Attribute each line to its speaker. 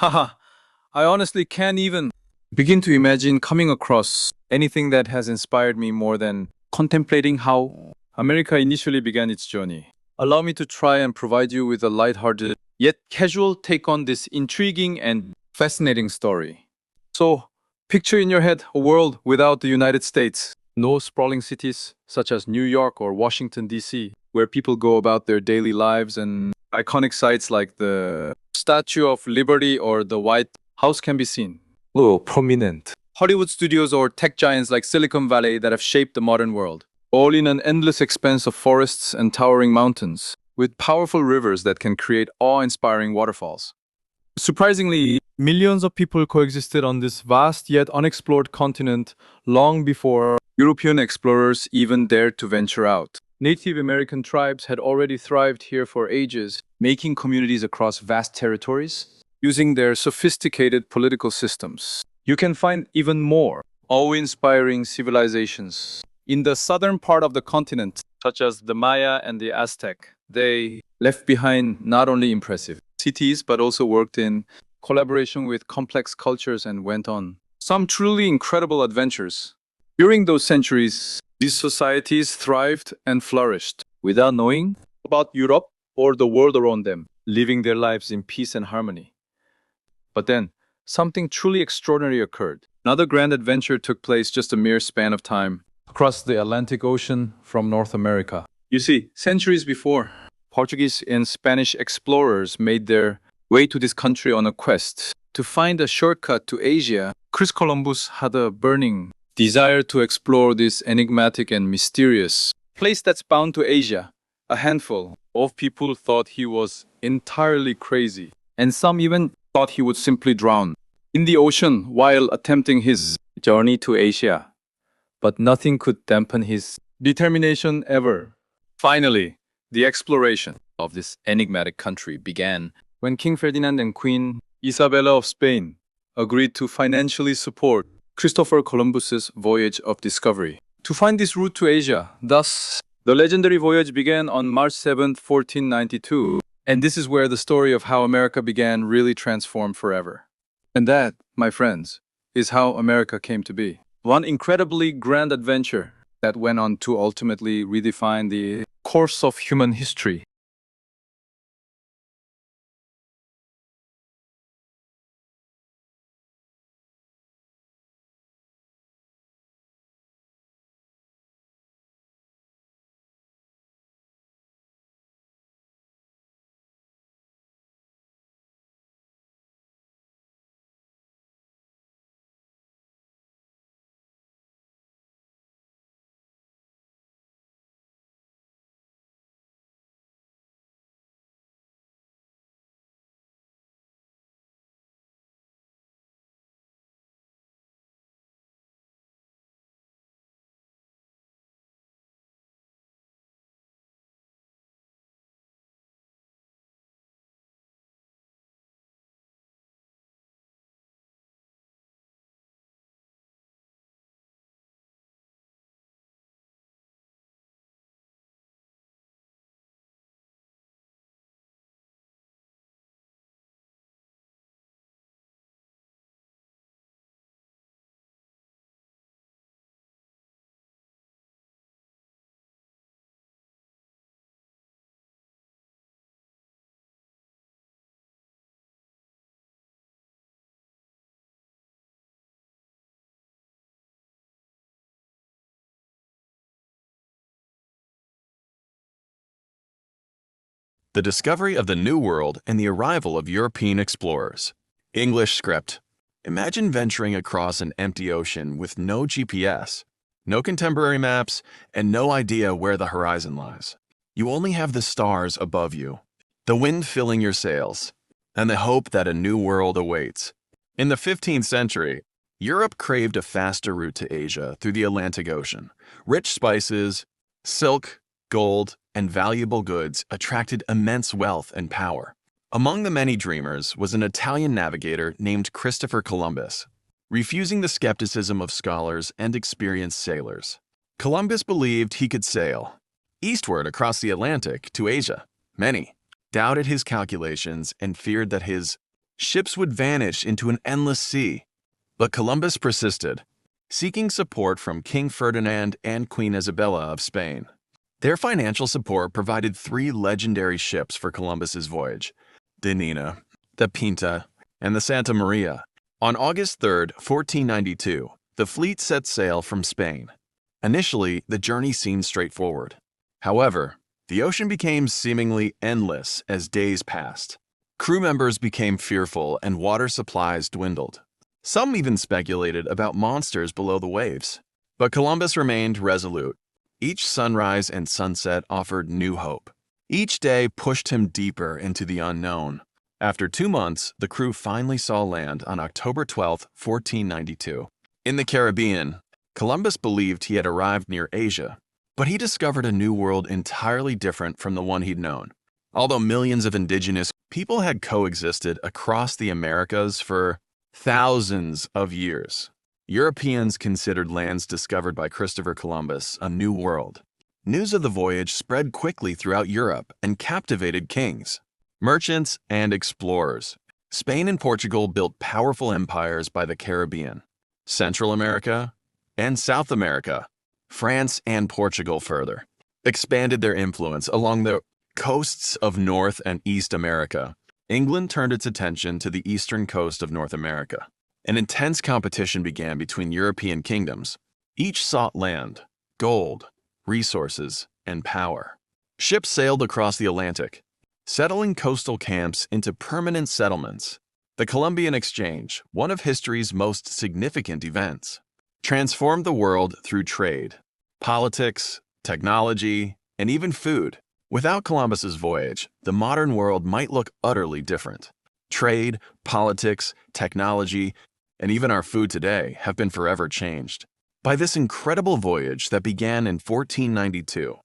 Speaker 1: Haha, I honestly can't even begin to imagine coming across anything that has inspired me more than contemplating how America initially began its journey. Allow me to try and provide you with a lighthearted yet casual take on this intriguing and fascinating story. So, picture in your head a world without the United States. No sprawling cities such as New York or Washington, D.C., where people go about their daily lives, and iconic sites like the Statue of Liberty or the White House can be seen. Oh, prominent. Hollywood studios or tech giants like Silicon Valley that have shaped the modern world, all in an endless expanse of forests and towering mountains, with powerful rivers that can create awe-inspiring waterfalls. Surprisingly, millions of people coexisted on this vast yet unexplored continent long before European explorers even dared to venture out. Native American tribes had already thrived here for ages, making communities across vast territories, using their sophisticated political systems. You can find even more awe-inspiring civilizations in the southern part of the continent, such as the Maya and the Aztec. They left behind not only impressive cities, but also worked in collaboration with complex cultures and went on some truly incredible adventures. During those centuries, these societies thrived and flourished without knowing about Europe or the world around them, living their lives in peace and harmony. But then, something truly extraordinary occurred. Another grand adventure took place just a mere span of time across the Atlantic Ocean from North America. You see, centuries before, Portuguese and Spanish explorers made their way to this country on a quest to find a shortcut to Asia. Chris Columbus had a burning desire to explore this enigmatic and mysterious place that's bound to Asia. A handful of people thought he was entirely crazy, and some even thought he would simply drown in the ocean while attempting his journey to Asia. But nothing could dampen his determination ever. Finally, the exploration of this enigmatic country began when King Ferdinand and Queen Isabella of Spain agreed to financially support Christopher Columbus's voyage of discovery to find this route to Asia. Thus, the legendary voyage began on March 7, 1492, and this is where the story of how America began really transformed forever. And that, my friends, is how America came to be. One incredibly grand adventure that went on to ultimately redefine the course of human history.
Speaker 2: The discovery of the New World and the arrival of European explorers. English script. Imagine venturing across an empty ocean with no GPS, no contemporary maps, and no idea where the horizon lies. You only have the stars above you, the wind filling your sails, and the hope that a new world awaits. In the 15th century, Europe craved a faster route to Asia through the Atlantic Ocean. Rich spices, silk, gold, and valuable goods attracted immense wealth and power. Among the many dreamers was an Italian navigator named Christopher Columbus. Refusing the skepticism of scholars and experienced sailors, Columbus believed he could sail eastward across the Atlantic to Asia. Many doubted his calculations and feared that his Ships would vanish into an endless sea. But Columbus persisted, seeking support from King Ferdinand and Queen Isabella of Spain. Their financial support provided 3 legendary ships for Columbus's voyage: the Nina, the Pinta, and the Santa Maria. On August 3, 1492, the fleet set sail from Spain. Initially, the journey seemed straightforward. However, the ocean became seemingly endless as days passed. Crew members became fearful and water supplies dwindled. Some even speculated about monsters below the waves. But Columbus remained resolute. Each sunrise and sunset offered new hope. Each day pushed him deeper into the unknown. After 2 months, the crew finally saw land on October 12, 1492. In the Caribbean, Columbus believed he had arrived near Asia, but he discovered a new world entirely different from the one he'd known. Although millions of indigenous people had coexisted across the Americas for thousands of years, Europeans considered lands discovered by Christopher Columbus a new world. News of the voyage spread quickly throughout Europe and captivated kings, merchants, and explorers. Spain and Portugal built powerful empires by the Caribbean, Central America, and South America. France and Portugal further expanded their influence along the coasts of North and East America. England turned its attention to the eastern coast of North America. An intense competition began between European kingdoms. Each sought land, gold, resources, and power. Ships sailed across the Atlantic, settling coastal camps into permanent settlements. The Columbian Exchange, one of history's most significant events, transformed the world through trade, politics, technology, and even food. Without Columbus's voyage, the modern world might look utterly different. Trade, politics, technology, and even our food today have been forever changed. By this incredible voyage that began in 1492,